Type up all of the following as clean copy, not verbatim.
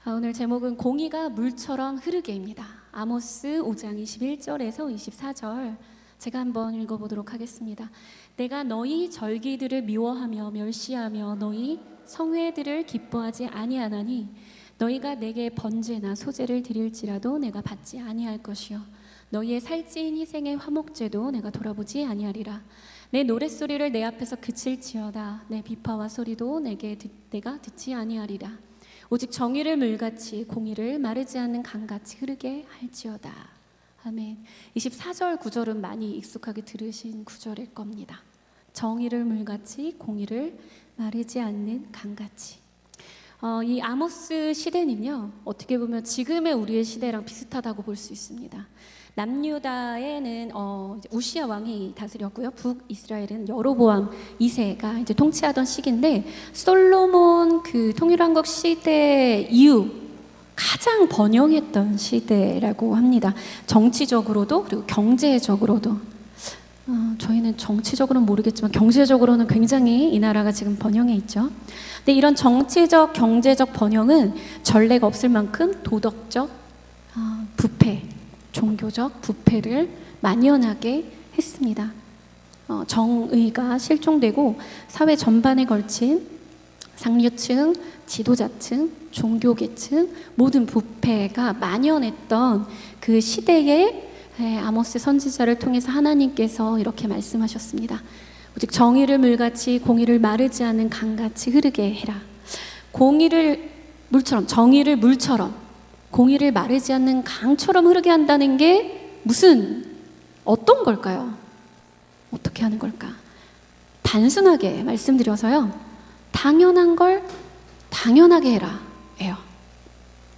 오늘 제목은 공의가 물처럼 흐르게입니다. 아모스 5장 21절에서 24절 제가 한번 읽어보도록 하겠습니다. 내가 너희 절기들을 미워하며 멸시하며 너희 성회들을 기뻐하지 아니하나니 너희가 내게 번제나 소제를 드릴지라도 내가 받지 아니할 것이요 너희의 살찌인 희생의 화목제도 내가 돌아보지 아니하리라. 내 노랫소리를 내 앞에서 그칠지어다. 내 비파와 소리도 내가 듣지 아니하리라. 오직 정의를 물같이 공의를 마르지 않는 강같이 흐르게 할지어다. 아멘. 24절 9절은 많이 익숙하게 들으신 구절일 겁니다. 정의를 물같이 공의를 마르지 않는 강같이. 이 아모스 시대는요, 어떻게 보면 지금의 우리의 시대랑 비슷하다고 볼 수 있습니다. 남유다에는 이제 우시야 왕이 다스렸고요. 북이스라엘은 여로보암 2세가 이제 통치하던 시기인데, 솔로몬 그 통일왕국 시대 이후 가장 번영했던 시대라고 합니다. 정치적으로도 그리고 경제적으로도. 저희는 정치적으로는 모르겠지만 경제적으로는 굉장히 이 나라가 지금 번영해 있죠. 근데 이런 정치적, 경제적 번영은 전례가 없을 만큼 도덕적 부패, 종교적 부패를 만연하게 했습니다. 정의가 실종되고 사회 전반에 걸친 상류층, 지도자층, 종교계층 모든 부패가 만연했던 그 시대에 아모스 선지자를 통해서 하나님께서 이렇게 말씀하셨습니다. 오직 정의를 물같이 공의를 마르지 않는 강같이 흐르게 해라. 공의를 물처럼, 정의를 물처럼, 공의를 마르지 않는 강처럼 흐르게 한다는 게 어떤 걸까요? 어떻게 하는 걸까? 단순하게 말씀드려서요, 당연한 걸 당연하게 해라 예요.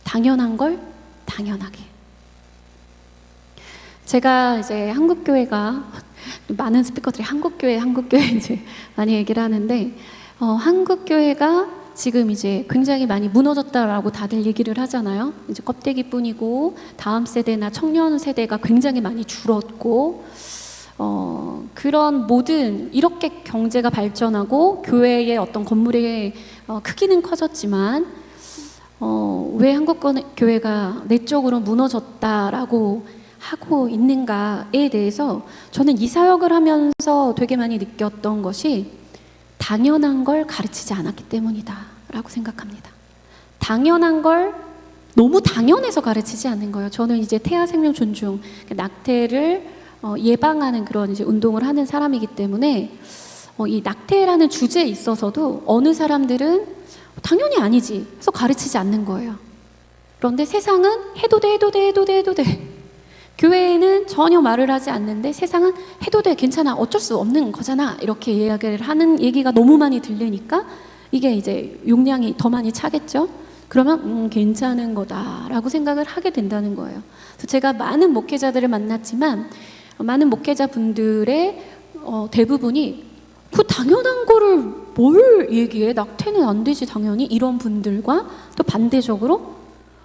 당연한 걸 당연하게. 제가 이제 한국교회가 많은 스피커들이 한국교회 이제 많이 얘기를 하는데, 한국교회가 지금 이제 굉장히 많이 무너졌다라고 다들 얘기를 하잖아요. 이제 껍데기뿐이고 다음 세대나 청년 세대가 굉장히 많이 줄었고, 그런 모든 이렇게 경제가 발전하고 교회의 어떤 건물의 크기는 커졌지만 왜 한국교회가 내적으로 무너졌다라고 하고 있는가에 대해서 저는 이 사역을 하면서 되게 많이 느꼈던 것이 당연한 걸 가르치지 않았기 때문이다 라고 생각합니다. 당연한 걸 너무 당연해서 가르치지 않는 거예요. 저는 이제 태아 생명 존중, 낙태를 예방하는 그런 이제 운동을 하는 사람이기 때문에 이 낙태라는 주제에 있어서도 어느 사람들은 당연히 아니지 해서 가르치지 않는 거예요. 그런데 세상은 해도 돼. 교회에는 전혀 말을 하지 않는데 세상은 해도 돼, 괜찮아, 어쩔 수 없는 거잖아 이렇게 이야기를 하는 얘기가 너무 많이 들리니까 이게 이제 용량이 더 많이 차겠죠. 그러면 괜찮은 거다라고 생각을 하게 된다는 거예요. 그래서 제가 많은 목회자들을 만났지만 많은 목회자분들의 대부분이 그 당연한 거를 뭘 얘기해, 낙태는 안 되지 당연히, 이런 분들과 또 반대적으로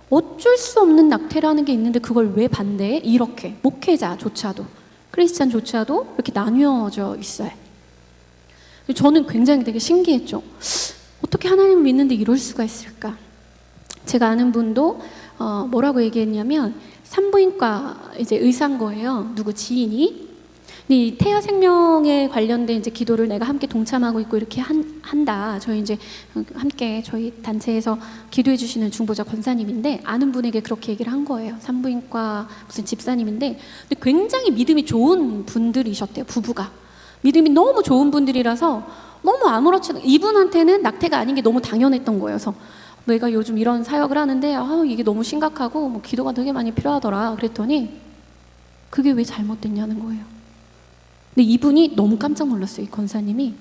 어쩔 수 없는 낙태라는 게 있는데 그걸 왜 반대해? 이렇게 목회자조차도, 크리스찬조차도 이렇게 나뉘어져 있어요. 저는 굉장히 되게 신기했죠. 어떻게 하나님을 믿는데 이럴 수가 있을까? 제가 아는 분도 뭐라고 얘기했냐면, 산부인과 이제 의사인 거예요. 누구 지인이. 근데 이 태아 생명에 관련된 이제 기도를 내가 함께 동참하고 있고 이렇게 한다. 저희 이제 함께 저희 단체에서 기도해 주시는 중보자 권사님인데, 아는 분에게 그렇게 얘기를 한 거예요. 산부인과 무슨 집사님인데, 근데 굉장히 믿음이 좋은 분들이셨대요. 부부가 믿음이 너무 좋은 분들이라서 너무 아무렇지, 이분한테는 낙태가 아닌 게 너무 당연했던 거예요. 그래서 내가 요즘 이런 사역을 하는데 이게 너무 심각하고 뭐 기도가 되게 많이 필요하더라 그랬더니 그게 왜 잘못됐냐는 거예요. 근데 이분이 너무 깜짝 놀랐어요. 이 권사님이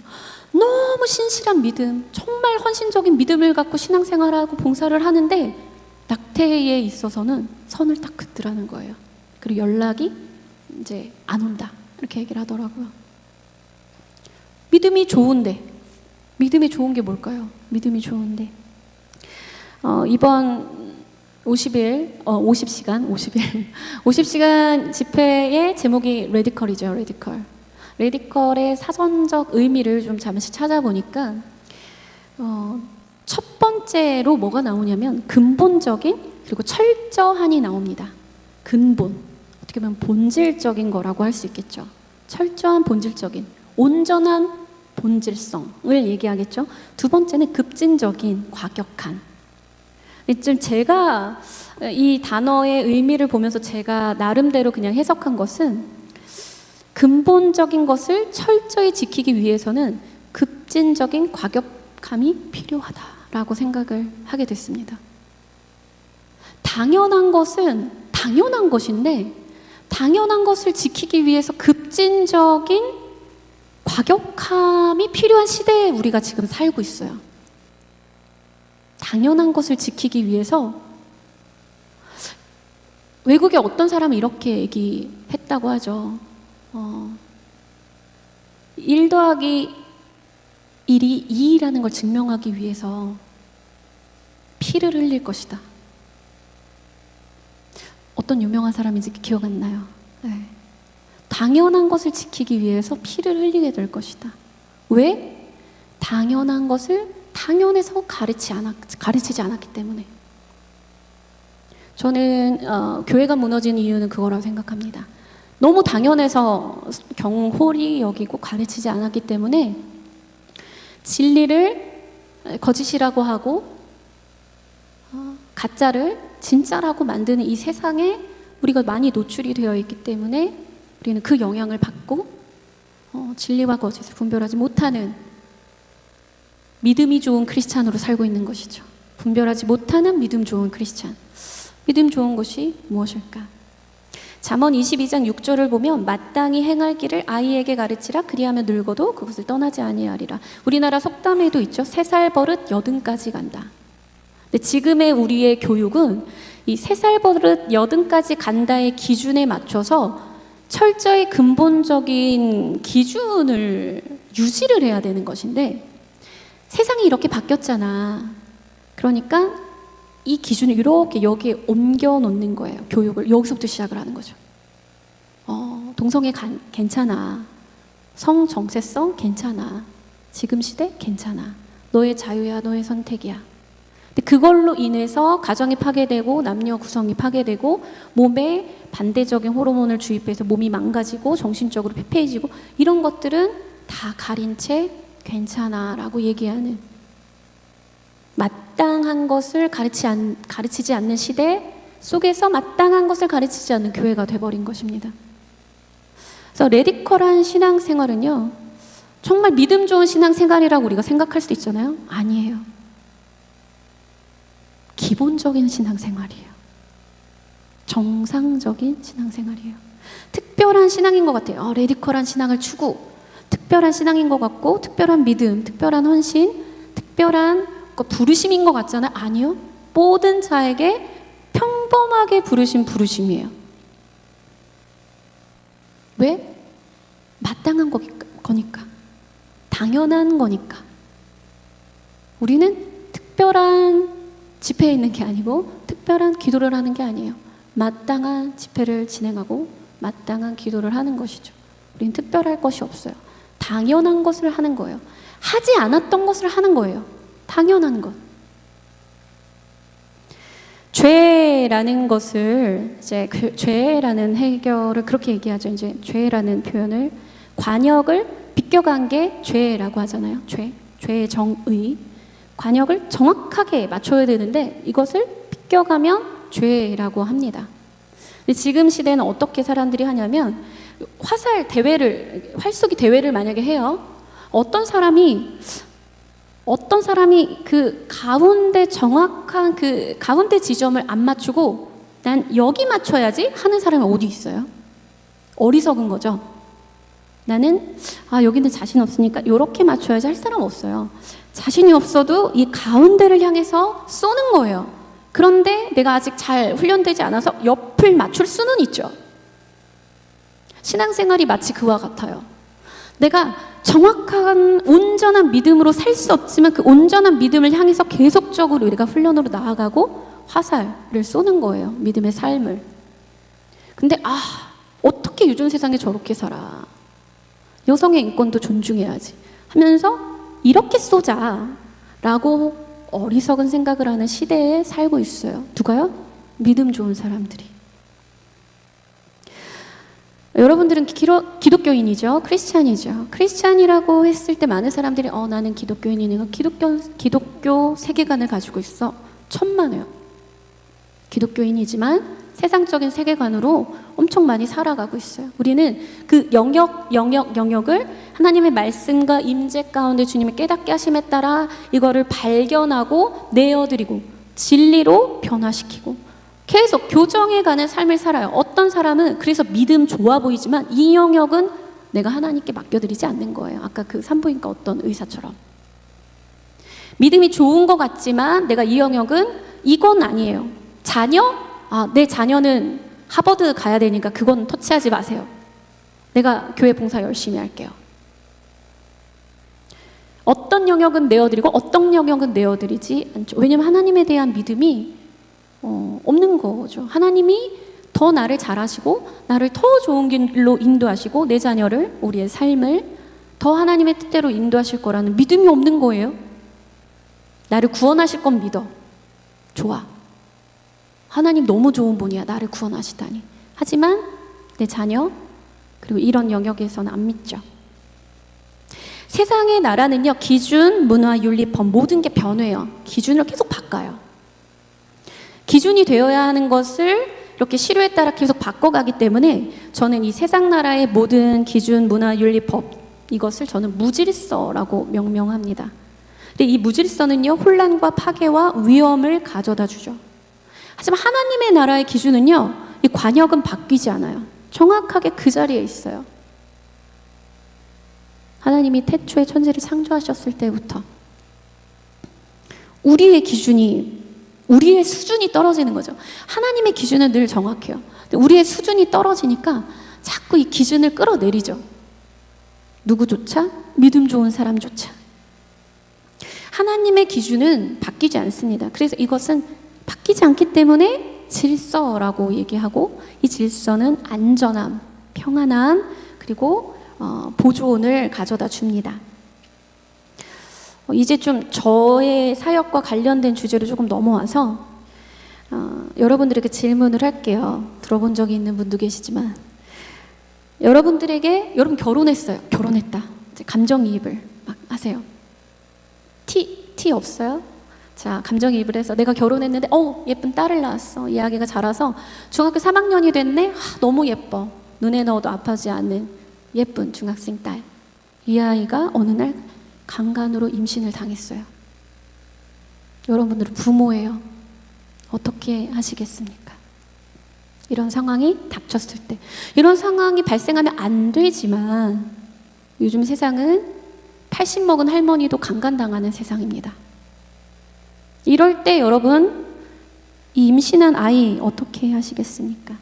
너무 신실한 믿음, 정말 헌신적인 믿음을 갖고 신앙생활하고 봉사를 하는데 낙태에 있어서는 선을 딱 긋더라는 거예요. 그리고 연락이 이제 안 온다 이렇게 얘기를 하더라고요. 믿음이 좋은데, 믿음이 좋은 게 뭘까요? 믿음이 좋은데 이번 50시간 집회의 제목이 레디컬이죠. 레디컬의 사전적 의미를 좀 잠시 찾아보니까 첫 번째로 뭐가 나오냐면 근본적인 그리고 철저한이 나옵니다. 근본, 어떻게 보면 본질적인 거라고 할 수 있겠죠. 철저한, 본질적인, 온전한 본질성을 얘기하겠죠. 두 번째는 급진적인, 과격한. 좀 제가 이 단어의 의미를 보면서 제가 나름대로 그냥 해석한 것은, 근본적인 것을 철저히 지키기 위해서는 급진적인 과격함이 필요하다라고 생각을 하게 됐습니다. 당연한 것은 당연한 것인데, 당연한 것을 지키기 위해서 급진적인 과격함이 필요한 시대에 우리가 지금 살고 있어요. 당연한 것을 지키기 위해서, 외국에 어떤 사람이 이렇게 얘기했다고 하죠. 1 더하기 1이 2라는 걸 증명하기 위해서 피를 흘릴 것이다. 어떤 유명한 사람인지 기억 안 나요. 네. 당연한 것을 지키기 위해서 피를 흘리게 될 것이다. 왜? 당연한 것을 당연해서 가르치지 않았기 때문에. 저는 교회가 무너진 이유는 그거라고 생각합니다. 너무 당연해서 경홀히 여기고 가르치지 않았기 때문에 진리를 거짓이라고 하고 가짜를 진짜라고 만드는 이 세상에 우리가 많이 노출이 되어 있기 때문에 우리는 그 영향을 받고 진리와 거짓을 분별하지 못하는 믿음이 좋은 크리스찬으로 살고 있는 것이죠. 분별하지 못하는 믿음 좋은 크리스찬. 믿음 좋은 것이 무엇일까? 잠언 22장 6절을 보면 마땅히 행할 길을 아이에게 가르치라. 그리하면 늙어도 그것을 떠나지 아니하리라. 우리나라 속담에도 있죠. 3살 버릇 80까지 간다. 근데 지금의 우리의 교육은 이 3살 버릇 80까지 간다의 기준에 맞춰서 철저히 근본적인 기준을 유지를 해야 되는 것인데, 세상이 이렇게 바뀌었잖아. 그러니까 이 기준을 이렇게 여기에 옮겨 놓는 거예요. 교육을 여기서부터 시작을 하는 거죠. 동성애 괜찮아. 성 정체성 괜찮아. 지금 시대 괜찮아. 너의 자유야, 너의 선택이야. 근데 그걸로 인해서 가정이 파괴되고 남녀 구성이 파괴되고 몸에 반대적인 호르몬을 주입해서 몸이 망가지고 정신적으로 피폐해지고, 이런 것들은 다 가린 채 괜찮아 라고 얘기하는, 마땅한 것을 가르치지 않는 시대 속에서 마땅한 것을 가르치지 않는 교회가 돼버린 것입니다. 그래서 레디컬한 신앙생활은요, 정말 믿음 좋은 신앙생활이라고 우리가 생각할 수도 있잖아요. 아니에요. 기본적인 신앙생활이에요. 정상적인 신앙생활이에요. 특별한 신앙인 것 같아요. 레디컬한 신앙을 추구, 특별한 신앙인 것 같고, 특별한 믿음, 특별한 헌신, 특별한 부르심인 것 같잖아요. 아니요. 모든 자에게 평범하게 부르신 부르심이에요. 왜? 마땅한 거니까. 당연한 거니까. 우리는 특별한 집회에 있는 게 아니고 특별한 기도를 하는 게 아니에요. 마땅한 집회를 진행하고 마땅한 기도를 하는 것이죠. 우리는 특별할 것이 없어요. 당연한 것을 하는 거예요. 하지 않았던 것을 하는 거예요. 당연한 것. 죄라는 것을, 이제 죄라는 해결을 그렇게 얘기하죠. 이제 죄라는 표현을, 관역을 비껴간 게 죄라고 하잖아요. 죄의 정의. 관역을 정확하게 맞춰야 되는데 이것을 비껴가면 죄라고 합니다. 근데 지금 시대는 어떻게 사람들이 하냐면, 활쏘기 대회를 만약에 해요. 어떤 사람이 그 가운데 정확한 그 가운데 지점을 안 맞추고 난 여기 맞춰야지 하는 사람이 어디 있어요? 어리석은 거죠. 나는 여기는 자신 없으니까 이렇게 맞춰야지 할 사람 없어요. 자신이 없어도 이 가운데를 향해서 쏘는 거예요. 그런데 내가 아직 잘 훈련되지 않아서 옆을 맞출 수는 있죠. 신앙생활이 마치 그와 같아요. 내가 정확한 온전한 믿음으로 살 수 없지만 그 온전한 믿음을 향해서 계속적으로 우리가 훈련으로 나아가고 화살을 쏘는 거예요. 믿음의 삶을. 근데 어떻게 요즘 세상에 저렇게 살아? 여성의 인권도 존중해야지 하면서 이렇게 쏘자 라고 어리석은 생각을 하는 시대에 살고 있어요. 누가요? 믿음 좋은 사람들이. 여러분들은 기독교인이죠. 크리스찬이죠. 크리스찬이라고 했을 때 많은 사람들이 나는 기독교인이니까 기독교 세계관을 가지고 있어. 천만에요. 기독교인이지만 세상적인 세계관으로 엄청 많이 살아가고 있어요. 우리는 그 영역을 하나님의 말씀과 임재 가운데 주님의 깨닫게 하심에 따라 이거를 발견하고 내어드리고 진리로 변화시키고 계속 교정해가는 삶을 살아요. 어떤 사람은 그래서 믿음 좋아 보이지만 이 영역은 내가 하나님께 맡겨드리지 않는 거예요. 아까 그 산부인과 어떤 의사처럼. 믿음이 좋은 것 같지만 내가 이 영역은 이건 아니에요. 자녀? 내 자녀는 하버드 가야 되니까 그건 터치하지 마세요. 내가 교회 봉사 열심히 할게요. 어떤 영역은 내어드리고 어떤 영역은 내어드리지 않죠. 왜냐하면 하나님에 대한 믿음이 없는 거죠. 하나님이 더 나를 잘하시고 나를 더 좋은 길로 인도하시고 내 자녀를, 우리의 삶을 더 하나님의 뜻대로 인도하실 거라는 믿음이 없는 거예요. 나를 구원하실 건 믿어. 좋아. 하나님 너무 좋은 분이야. 나를 구원하시다니. 하지만 내 자녀 그리고 이런 영역에서는 안 믿죠. 세상의 나라는요, 기준, 문화, 윤리법 모든 게 변해요. 기준을 계속 바꿔요. 기준이 되어야 하는 것을 이렇게 시류에 따라 계속 바꿔가기 때문에 저는 이 세상 나라의 모든 기준, 문화, 윤리법 이것을 저는 무질서라고 명명합니다. 근데 이 무질서는요, 혼란과 파괴와 위험을 가져다 주죠. 하지만 하나님의 나라의 기준은요, 이 관역은 바뀌지 않아요. 정확하게 그 자리에 있어요. 하나님이 태초에 천지를 창조하셨을 때부터 우리의 기준이, 우리의 수준이 떨어지는 거죠. 하나님의 기준은 늘 정확해요. 근데 우리의 수준이 떨어지니까 자꾸 이 기준을 끌어내리죠. 누구조차? 믿음 좋은 사람조차. 하나님의 기준은 바뀌지 않습니다. 그래서 이것은 바뀌지 않기 때문에 질서라고 얘기하고, 이 질서는 안전함, 평안함, 그리고 보존을 가져다 줍니다. 이제 좀 저의 사역과 관련된 주제로 조금 넘어와서 여러분들에게 질문을 할게요. 들어본 적이 있는 분도 계시지만, 여러분 결혼했어요. 결혼했다. 이제 감정이입을 막 하세요. 티 없어요? 자, 감정이입을 해서 내가 결혼했는데 예쁜 딸을 낳았어. 이 아기가 자라서 중학교 3학년이 됐네. 너무 예뻐. 눈에 넣어도 아파하지 않는 예쁜 중학생 딸. 이 아이가 어느 날 강간으로 임신을 당했어요. 여러분들은 부모예요. 어떻게 하시겠습니까? 이런 상황이 닥쳤을 때, 이런 상황이 발생하면 안 되지만 요즘 세상은 80 먹은 할머니도 강간당하는 세상입니다. 이럴 때 여러분, 이 임신한 아이 어떻게 하시겠습니까?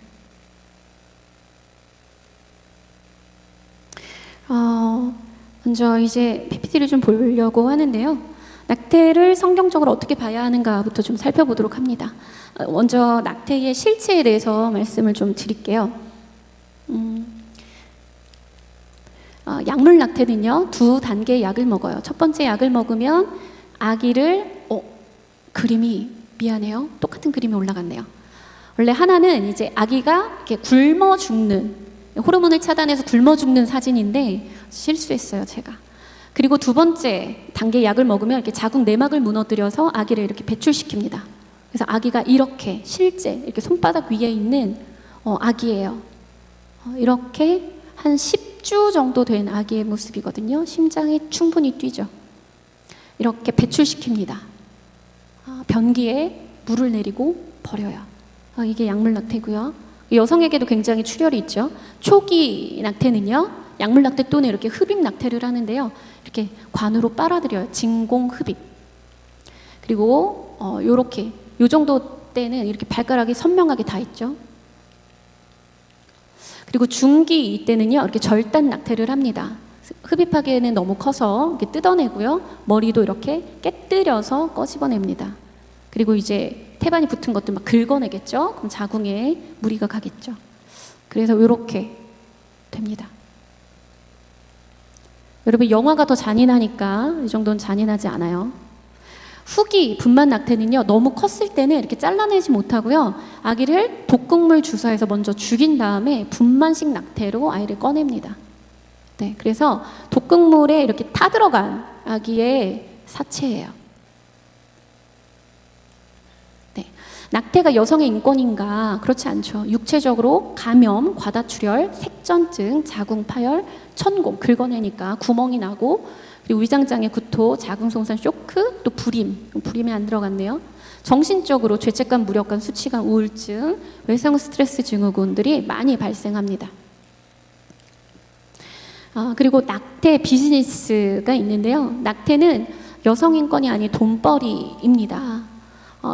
먼저 이제 PPT를 좀 보려고 하는데요. 낙태를 성경적으로 어떻게 봐야 하는가부터 좀 살펴보도록 합니다. 먼저 낙태의 실체에 대해서 말씀을 좀 드릴게요. 약물 낙태는요, 2단계의 약을 먹어요. 첫 번째 약을 먹으면 아기를 그림이 미안해요. 똑같은 그림이 올라갔네요. 원래 하나는 이제 아기가 이렇게 굶어 죽는, 호르몬을 차단해서 굶어 죽는 사진인데 실수했어요, 제가. 그리고 두 번째 단계 약을 먹으면 이렇게 자궁 내막을 무너뜨려서 아기를 이렇게 배출시킵니다. 그래서 아기가 이렇게 실제 이렇게 손바닥 위에 있는 아기예요. 이렇게 한 10주 정도 된 아기의 모습이거든요. 심장이 충분히 뛰죠. 이렇게 배출시킵니다. 변기에 물을 내리고 버려요. 이게 약물 낙태고요. 여성에게도 굉장히 출혈이 있죠. 초기 낙태는요, 약물 낙태 또는 이렇게 흡입 낙태를 하는데요, 이렇게 관으로 빨아들여요. 진공 흡입. 그리고 요렇게 요 정도 때는 이렇게 발가락이 선명하게 다 있죠. 그리고 중기 이때는요, 이렇게 절단 낙태를 합니다. 흡입하기에는 너무 커서 이렇게 뜯어내고요, 머리도 이렇게 깨뜨려서 꺼집어냅니다. 그리고 이제 태반이 붙은 것들 막 긁어내겠죠. 그럼 자궁에 무리가 가겠죠. 그래서 이렇게 됩니다. 여러분, 영화가 더 잔인하니까 이 정도는 잔인하지 않아요. 후기 분만 낙태는요, 너무 컸을 때는 이렇게 잘라내지 못하고요, 아기를 독극물 주사해서 먼저 죽인 다음에 분만식 낙태로 아이를 꺼냅니다. 네, 그래서 독극물에 이렇게 타들어간 아기의 사체예요. 네, 낙태가 여성의 인권인가? 그렇지 않죠. 육체적으로 감염, 과다출혈, 색전증, 자궁 파열, 천공, 긁어내니까 구멍이 나고, 그리고 위장장애, 구토, 자궁송산 쇼크, 또 불임에 안 들어갔네요. 정신적으로 죄책감, 무력감, 수치감, 우울증, 외상 스트레스 증후군들이 많이 발생합니다. 그리고 낙태 비즈니스가 있는데요. 낙태는 여성 인권이 아닌 돈벌이입니다.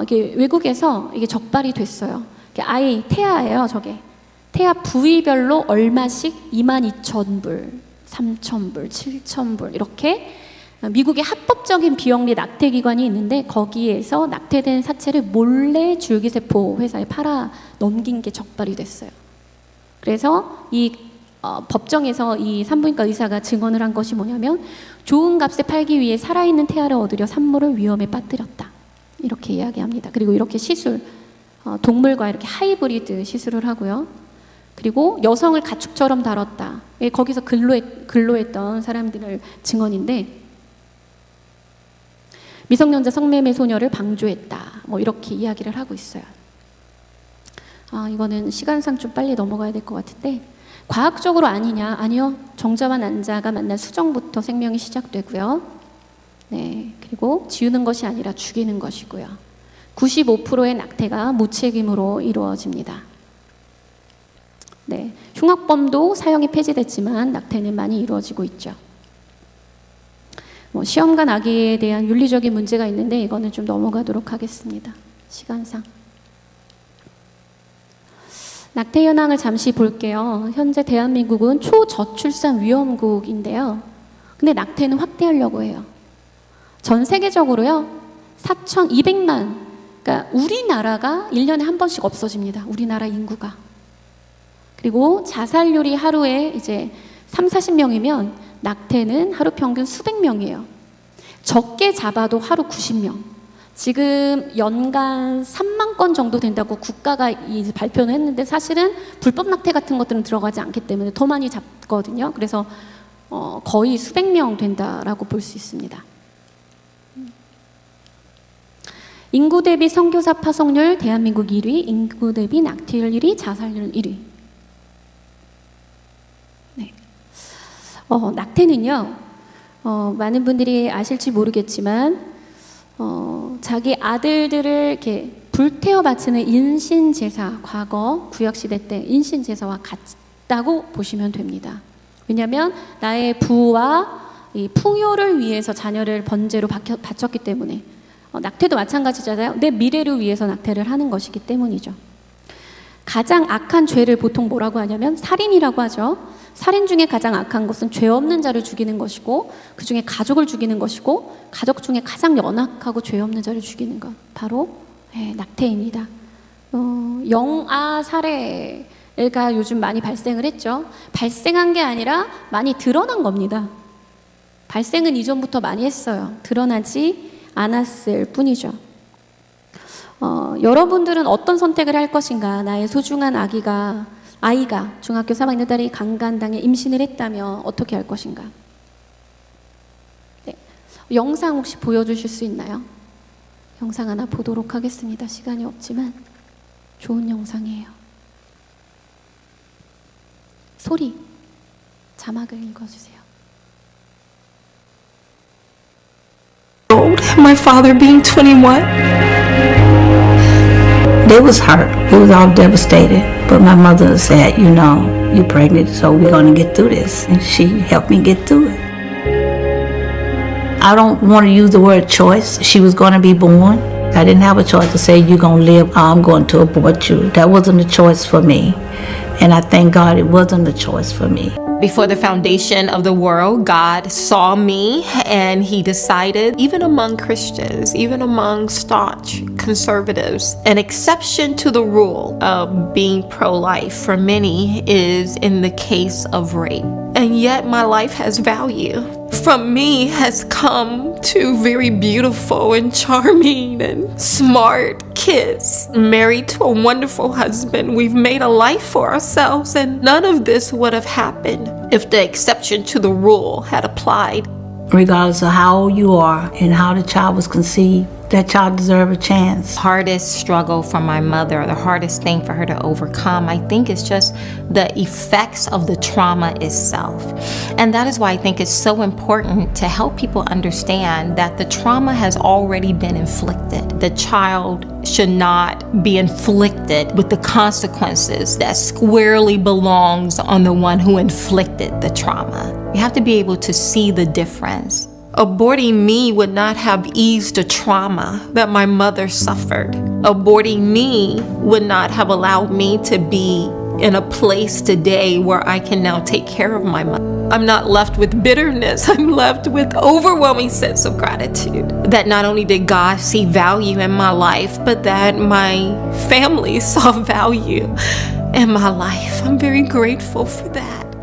이게 외국에서 이게 적발이 됐어요. 아이 태아예요, 저게. 태아 부위별로 얼마씩 22,000불. 3,000불, 7,000불 이렇게 미국의 합법적인 비영리 낙태기관이 있는데 거기에서 낙태된 사체를 몰래 줄기세포 회사에 팔아 넘긴 게 적발이 됐어요. 그래서 이 법정에서 이 산부인과 의사가 증언을 한 것이 뭐냐면 좋은 값에 팔기 위해 살아있는 태아를 얻으려 산모를 위험에 빠뜨렸다. 이렇게 이야기합니다. 그리고 이렇게 시술, 동물과 이렇게 하이브리드 시술을 하고요. 그리고 여성을 가축처럼 다뤘다. 거기서 근로했던 사람들의 증언인데 미성년자 성매매 소녀를 방조했다. 뭐 이렇게 이야기를 하고 있어요. 이거는 시간상 좀 빨리 넘어가야 될 것 같은데 과학적으로 아니냐? 아니요. 정자와 난자가 만난 수정부터 생명이 시작되고요. 네, 그리고 지우는 것이 아니라 죽이는 것이고요. 95%의 낙태가 무책임으로 이루어집니다. 네, 흉악범도 사형이 폐지됐지만 낙태는 많이 이루어지고 있죠. 시험관 아기에 대한 윤리적인 문제가 있는데 이거는 좀 넘어가도록 하겠습니다. 시간상. 낙태 현황을 잠시 볼게요. 현재 대한민국은 초저출산 위험국인데요. 근데 낙태는 확대하려고 해요. 전 세계적으로요, 4,200만, 그러니까 우리나라가 1년에 한 번씩 없어집니다. 우리나라 인구가. 그리고 자살률이 하루에 이제 30-40명이면 낙태는 하루 평균 수백 명이에요. 적게 잡아도 하루 90명. 지금 연간 3만 건 정도 된다고 국가가 이제 발표는 했는데 사실은 불법 낙태 같은 것들은 들어가지 않기 때문에 더 많이 잡거든요. 그래서 거의 수백 명 된다라고 볼 수 있습니다. 인구 대비 선교사 파송률 대한민국 1위, 인구 대비 낙태율 1위, 자살률 1위. 네. 낙태는요, 많은 분들이 아실지 모르겠지만, 자기 아들들을 이렇게 불태워 바치는 인신제사, 과거 구약시대 때 인신제사와 같다고 보시면 됩니다. 왜냐하면 나의 부와 이 풍요를 위해서 자녀를 번제로 바쳤기 때문에, 낙태도 마찬가지잖아요. 내 미래를 위해서 낙태를 하는 것이기 때문이죠. 가장 악한 죄를 보통 뭐라고 하냐면 살인이라고 하죠. 살인 중에 가장 악한 것은 죄 없는 자를 죽이는 것이고 그 중에 가족을 죽이는 것이고 가족 중에 가장 연약하고 죄 없는 자를 죽이는 것 바로 낙태입니다. 영아 살해가 요즘 많이 발생을 했죠. 발생한 게 아니라 많이 드러난 겁니다. 발생은 이전부터 많이 했어요. 드러나지 않았을 뿐이죠. 여러분들은 어떤 선택을 할 것인가? 나의 소중한 아이가 중학교 3학년 딸이 강간당해 임신을 했다면 어떻게 할 것인가? 네. 영상 혹시 보여주실 수 있나요? 영상 하나 보도록 하겠습니다. 시간이 없지만 좋은 영상이에요. 소리, 자막을 읽어주세요. My father being 21. They was hurt. It was all devastated. But my mother said, you know, you're pregnant, so we're going to get through this. And she helped me get through it. I don't want to use the word choice. She was going to be born. I didn't have a choice to say, you're going to live, I'm going to abort you. That wasn't a choice for me. And I thank God it wasn't a choice for me. Before the foundation of the world, God saw me and He decided, even among Christians, even among staunch conservatives, an exception to the rule of being pro-life for many is in the case of rape. And yet my life has value. from me has come two very beautiful and charming and smart kids, married to a wonderful husband. We've made a life for ourselves, and none of this would have happened if the exception to the rule had applied. Regardless of how old you are and how the child was conceived, that child deserves a chance. Hardest struggle for my mother, the hardest thing for her to overcome, I think, is just the effects of the trauma itself. And that is why I think it's so important to help people understand that the trauma has already been inflicted. The child should not be inflicted with the consequences that squarely belongs on the one who inflicted the trauma. You have to be able to see the difference. Aborting me would not have eased the trauma that my mother suffered. Aborting me would not have allowed me to be in a place today where I can now take care of my mother. I'm not left with bitterness. I'm left with overwhelming sense of gratitude that not only did God see value in my life, but that my family saw value in my life. I'm very grateful for that.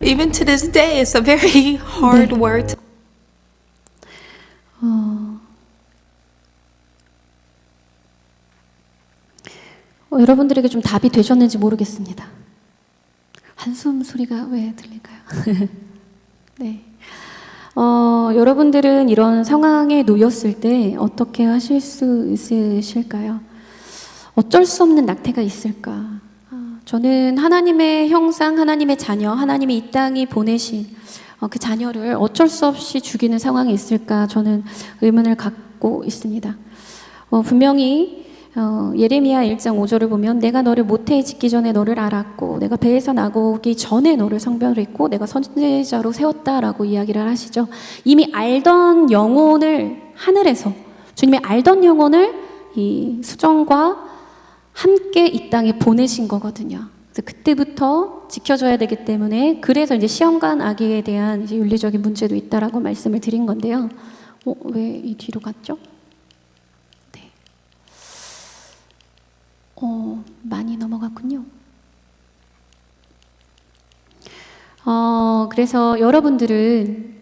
Even to this day, it's a very hard word to 여러분들에게 좀 답이 되셨는지 모르겠습니다. 한숨 소리가 왜 들릴까요? 네. 여러분들은 이런 상황에 놓였을 때 어떻게 하실 수 있으실까요? 어쩔 수 없는 낙태가 있을까? 저는 하나님의 형상, 하나님의 자녀, 하나님이 이 땅에 보내신 그 자녀를 어쩔 수 없이 죽이는 상황이 있을까? 저는 의문을 갖고 있습니다. 분명히 예레미야 1장 5절을 보면 내가 너를 모태에 짓기 전에 너를 알았고 내가 배에서 나오기 전에 너를 성별했고 내가 선지자로 세웠다라고 이야기를 하시죠. 이미 알던 영혼을 하늘에서 주님이 알던 영혼을 이 수정과 함께 이 땅에 보내신 거거든요. 그래서 그때부터 지켜줘야 되기 때문에 그래서 이제 시험관 아기에 대한 이제 윤리적인 문제도 있다라고 말씀을 드린 건데요. 왜 이 뒤로 갔죠? 많이 넘어갔군요. 그래서 여러분들은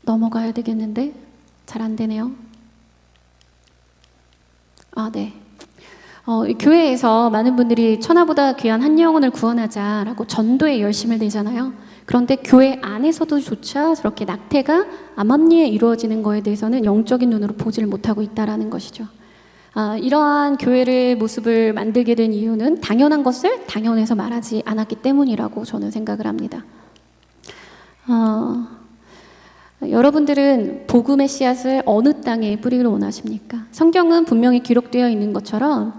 넘어가야 되겠는데 잘 안 되네요. 네. 교회에서 많은 분들이 천하보다 귀한 한 영혼을 구원하자라고 전도에 열심을 내잖아요. 그런데 교회 안에서도 조차 저렇게 낙태가 암암리에 이루어지는 거에 대해서는 영적인 눈으로 보지를 못하고 있다라는 것이죠. 이러한 교회의 모습을 만들게 된 이유는 당연한 것을 당연해서 말하지 않았기 때문이라고 저는 생각을 합니다. 여러분들은 복음의 씨앗을 어느 땅에 뿌리기를 원하십니까? 성경은 분명히 기록되어 있는 것처럼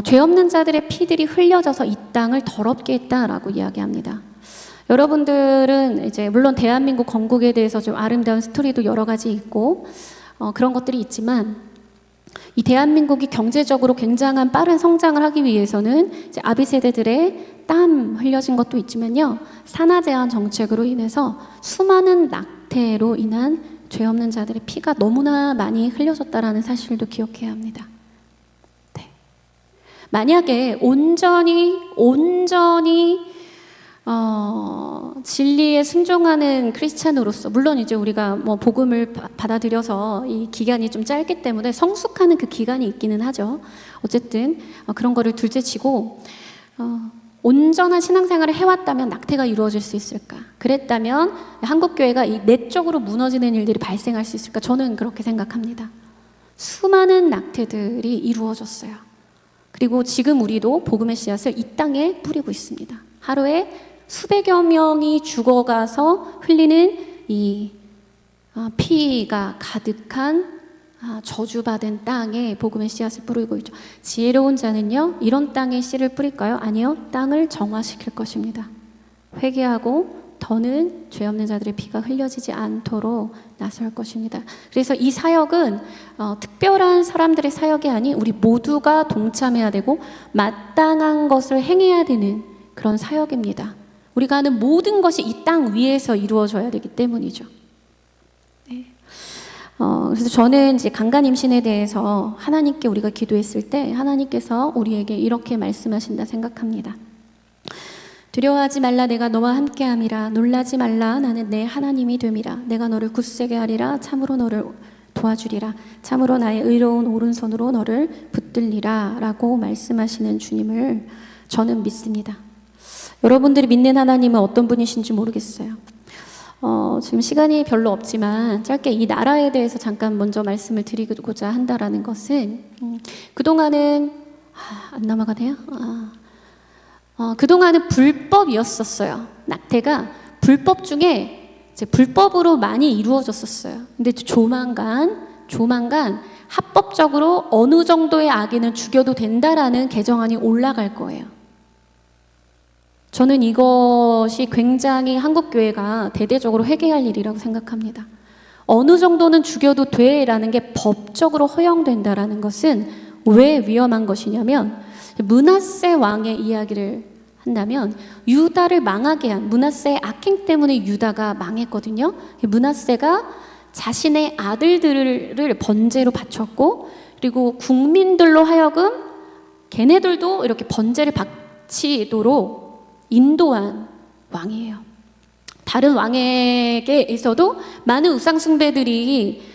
죄 없는 자들의 피들이 흘려져서 이 땅을 더럽게 했다라고 이야기합니다. 여러분들은 이제 물론 대한민국 건국에 대해서 좀 아름다운 스토리도 여러 가지 있고 그런 것들이 있지만 이 대한민국이 경제적으로 굉장한 빠른 성장을 하기 위해서는 이제 아비 세대들의 땀 흘려진 것도 있지만요. 산하 제한 정책으로 인해서 수많은 낙태로 인한 죄 없는 자들의 피가 너무나 많이 흘려졌다라는 사실도 기억해야 합니다. 네. 만약에 온전히 진리에 순종하는 크리스찬으로서 물론 이제 우리가 뭐 복음을 받아들여서 이 기간이 좀 짧기 때문에 성숙하는 그 기간이 있기는 하죠. 어쨌든 그런 거를 둘째치고 온전한 신앙생활을 해왔다면 낙태가 이루어질 수 있을까? 그랬다면 한국교회가 이 내적으로 무너지는 일들이 발생할 수 있을까? 저는 그렇게 생각합니다. 수많은 낙태들이 이루어졌어요. 그리고 지금 우리도 복음의 씨앗을 이 땅에 뿌리고 있습니다. 하루에 수백여 명이 죽어가서 흘리는 이 피가 가득한 저주받은 땅에 복음의 씨앗을 뿌리고 있죠. 지혜로운 자는요, 이런 땅에 씨를 뿌릴까요? 아니요, 땅을 정화시킬 것입니다. 회개하고 더는 죄 없는 자들의 피가 흘려지지 않도록 나설 것입니다. 그래서 이 사역은 특별한 사람들의 사역이 아닌 우리 모두가 동참해야 되고 마땅한 것을 행해야 되는 그런 사역입니다. 우리가 하는 모든 것이 이 땅 위에서 이루어져야 되기 때문이죠. 네. 그래서 저는 이제 강간 임신에 대해서 하나님께 우리가 기도했을 때 하나님께서 우리에게 이렇게 말씀하신다 생각합니다. 두려워하지 말라 내가 너와 함께함이라. 놀라지 말라 나는 내 하나님이 됨이라. 내가 너를 굳세게 하리라. 참으로 너를 도와주리라. 참으로 나의 의로운 오른손으로 너를 붙들리라 라고 말씀하시는 주님을 저는 믿습니다. 여러분들이 믿는 하나님은 어떤 분이신지 모르겠어요. 지금 시간이 별로 없지만 짧게 이 나라에 대해서 잠깐 먼저 말씀을 드리고자 한다라는 것은 그동안은 안 넘어가네요. 그동안은 불법이었었어요. 낙태가 불법 중에 이제 불법으로 많이 이루어졌었어요. 근데 조만간 합법적으로 어느 정도의 아기는 죽여도 된다라는 개정안이 올라갈 거예요. 저는 이것이 굉장히 한국교회가 대대적으로 회개할 일이라고 생각합니다. 어느 정도는 죽여도 돼라는 게 법적으로 허용된다라는 것은 왜 위험한 것이냐면 므낫세 왕의 이야기를 한다면 유다를 망하게 한 므낫세의 악행 때문에 유다가 망했거든요. 므낫세가 자신의 아들들을 번제로 바쳤고 그리고 국민들로 하여금 걔네들도 이렇게 번제를 바치도록 인도한 왕이에요. 다른 왕에게서도 많은 우상 숭배들이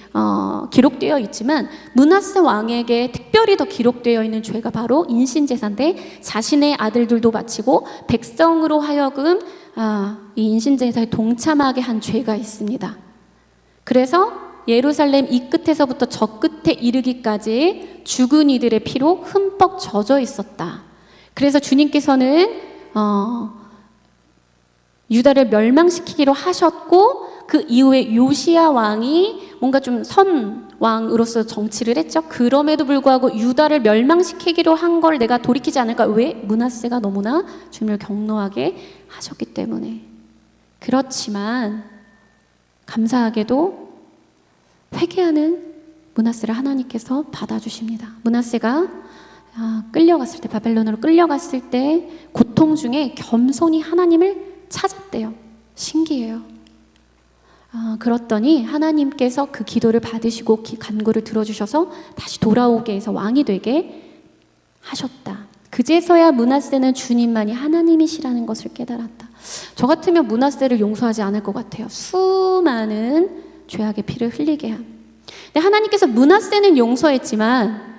기록되어 있지만 므낫세 왕에게 특별히 더 기록되어 있는 죄가 바로 인신제사인데 자신의 아들들도 바치고 백성으로 하여금 이 인신제사에 동참하게 한 죄가 있습니다. 그래서 예루살렘 이 끝에서부터 저 끝에 이르기까지 죽은 이들의 피로 흠뻑 젖어 있었다. 그래서 주님께서는 유다를 멸망시키기로 하셨고 그 이후에 요시야 왕이 뭔가 좀 선왕으로서 정치를 했죠. 그럼에도 불구하고 유다를 멸망시키기로 한 걸 내가 돌이키지 않을까? 왜? 므낫세가 너무나 주님을 경노하게 하셨기 때문에. 그렇지만 감사하게도 회개하는 므낫세를 하나님께서 받아주십니다. 므낫세가 끌려갔을 때, 바벨론으로 끌려갔을 때 고통 중에 겸손히 하나님을 찾았대요. 신기해요. 그렇더니 하나님께서 그 기도를 받으시고 간구를 들어주셔서 다시 돌아오게 해서 왕이 되게 하셨다. 그제서야 므낫세는 주님만이 하나님이시라는 것을 깨달았다. 저 같으면 므낫세를 용서하지 않을 것 같아요. 수많은 죄악의 피를 흘리게 함. 근데 하나님께서 므낫세는 용서했지만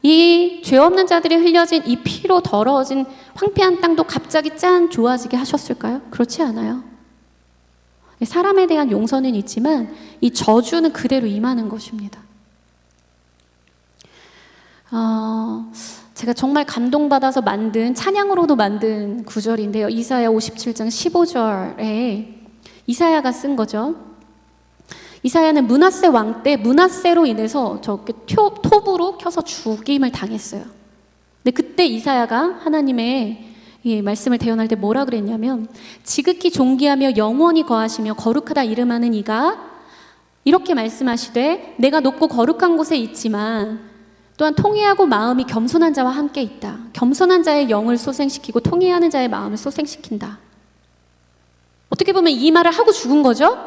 이 죄 없는 자들이 흘려진 이 피로 더러워진 황폐한 땅도 갑자기 좋아지게 하셨을까요? 그렇지 않아요. 사람에 대한 용서는 있지만 이 저주는 그대로 임하는 것입니다. 제가 정말 감동받아서 만든 찬양으로도 만든 구절인데요. 이사야 57장 15절에 이사야가 쓴 거죠. 이사야는 므낫세 왕 때 므낫세로 인해서 저렇게 톱으로 켜서 죽임을 당했어요. 근데 그때 이사야가 하나님의 이 말씀을 대언할 때 뭐라 그랬냐면 지극히 존귀하며 영원히 거하시며 거룩하다 이름하는 이가 이렇게 말씀하시되 내가 높고 거룩한 곳에 있지만 또한 통회하고 마음이 겸손한 자와 함께 있다. 겸손한 자의 영을 소생시키고 통회하는 자의 마음을 소생시킨다. 어떻게 보면 이 말을 하고 죽은 거죠?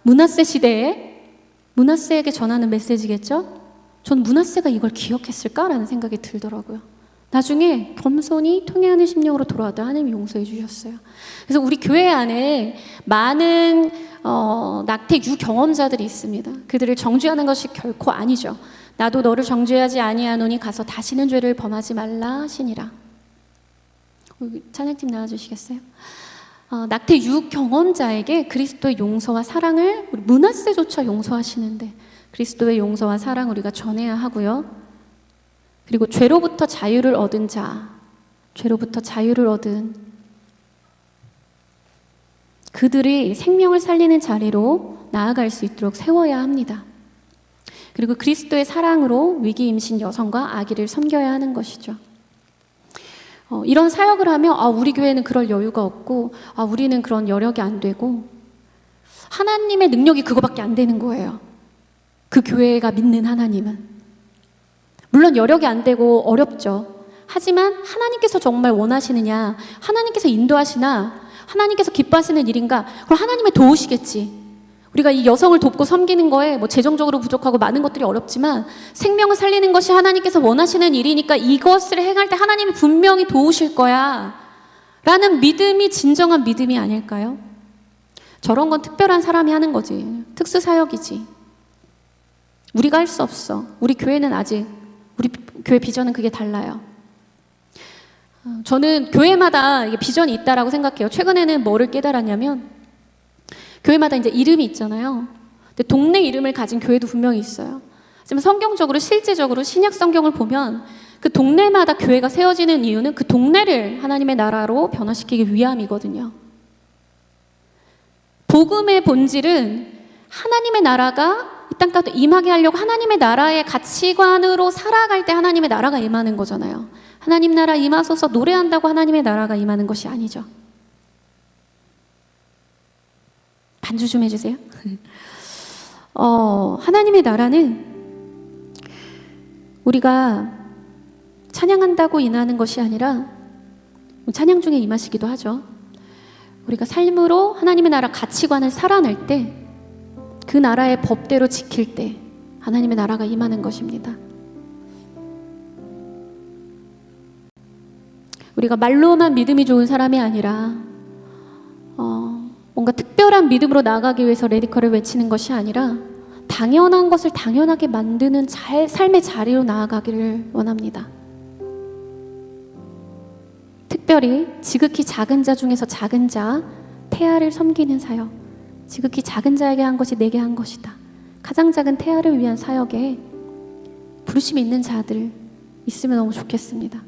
므낫세 시대에 므낫세에게 전하는 메시지겠죠? 전 므낫세가 이걸 기억했을까라는 생각이 들더라고요. 나중에 겸손히 통회하는 심령으로 돌아왔다 하나님이 용서해 주셨어요. 그래서 우리 교회 안에 많은 낙태 유경험자들이 있습니다. 그들을 정죄하는 것이 결코 아니죠. 나도 너를 정죄하지 아니하노니 가서 다시는 죄를 범하지 말라 하시니라. 찬양팀 나와주시겠어요? 낙태 유경험자에게 그리스도의 용서와 사랑을 우리 므낫세조차 용서하시는데 그리스도의 용서와 사랑 우리가 전해야 하고요. 그리고 죄로부터 자유를 얻은 자, 죄로부터 자유를 얻은 그들이 생명을 살리는 자리로 나아갈 수 있도록 세워야 합니다. 그리고 그리스도의 사랑으로 위기 임신 여성과 아기를 섬겨야 하는 것이죠. 이런 사역을 하면 우리 교회는 그럴 여유가 없고 우리는 그런 여력이 안 되고 하나님의 능력이 그거밖에 안 되는 거예요. 그 교회가 믿는 하나님은. 물론 여력이 안 되고 어렵죠. 하지만 하나님께서 정말 원하시느냐, 하나님께서 인도하시나, 하나님께서 기뻐하시는 일인가, 그럼 하나님이 도우시겠지. 우리가 이 여성을 돕고 섬기는 거에 뭐 재정적으로 부족하고 많은 것들이 어렵지만 생명을 살리는 것이 하나님께서 원하시는 일이니까 이것을 행할 때 하나님이 분명히 도우실 거야 라는 믿음이 진정한 믿음이 아닐까요? 저런 건 특별한 사람이 하는 거지. 특수사역이지. 우리가 할 수 없어. 우리 교회는 아직, 우리 교회 비전은 그게 달라요. 저는 교회마다 이게 비전이 있다라고 생각해요. 최근에는 뭐를 깨달았냐면, 교회마다 이제 이름이 있잖아요. 근데 동네 이름을 가진 교회도 분명히 있어요. 하지만 성경적으로, 실제적으로 신약 성경을 보면 그 동네마다 교회가 세워지는 이유는 그 동네를 하나님의 나라로 변화시키기 위함이거든요. 복음의 본질은 하나님의 나라가 이 땅 가운데 임하게 하려고 하나님의 나라의 가치관으로 살아갈 때 하나님의 나라가 임하는 거잖아요. 하나님 나라 임하소서 노래한다고 하나님의 나라가 임하는 것이 아니죠. 반주 좀 해주세요. 하나님의 나라는 우리가 찬양한다고 임하는 것이 아니라, 찬양 중에 임하시기도 하죠. 우리가 삶으로 하나님의 나라 가치관을 살아낼 때, 그 나라의 법대로 지킬 때 하나님의 나라가 임하는 것입니다. 우리가 말로만 믿음이 좋은 사람이 아니라 뭔가 특별한 믿음으로 나아가기 위해서 레디컬을 외치는 것이 아니라 당연한 것을 당연하게 만드는 삶의 자리로 나아가기를 원합니다. 특별히 지극히 작은 자 중에서 작은 자, 태아를 섬기는 사역. 지극히 작은 자에게 한 것이 내게 한 것이다. 가장 작은 태아를 위한 사역에 부르심이 있는 자들 있으면 너무 좋겠습니다.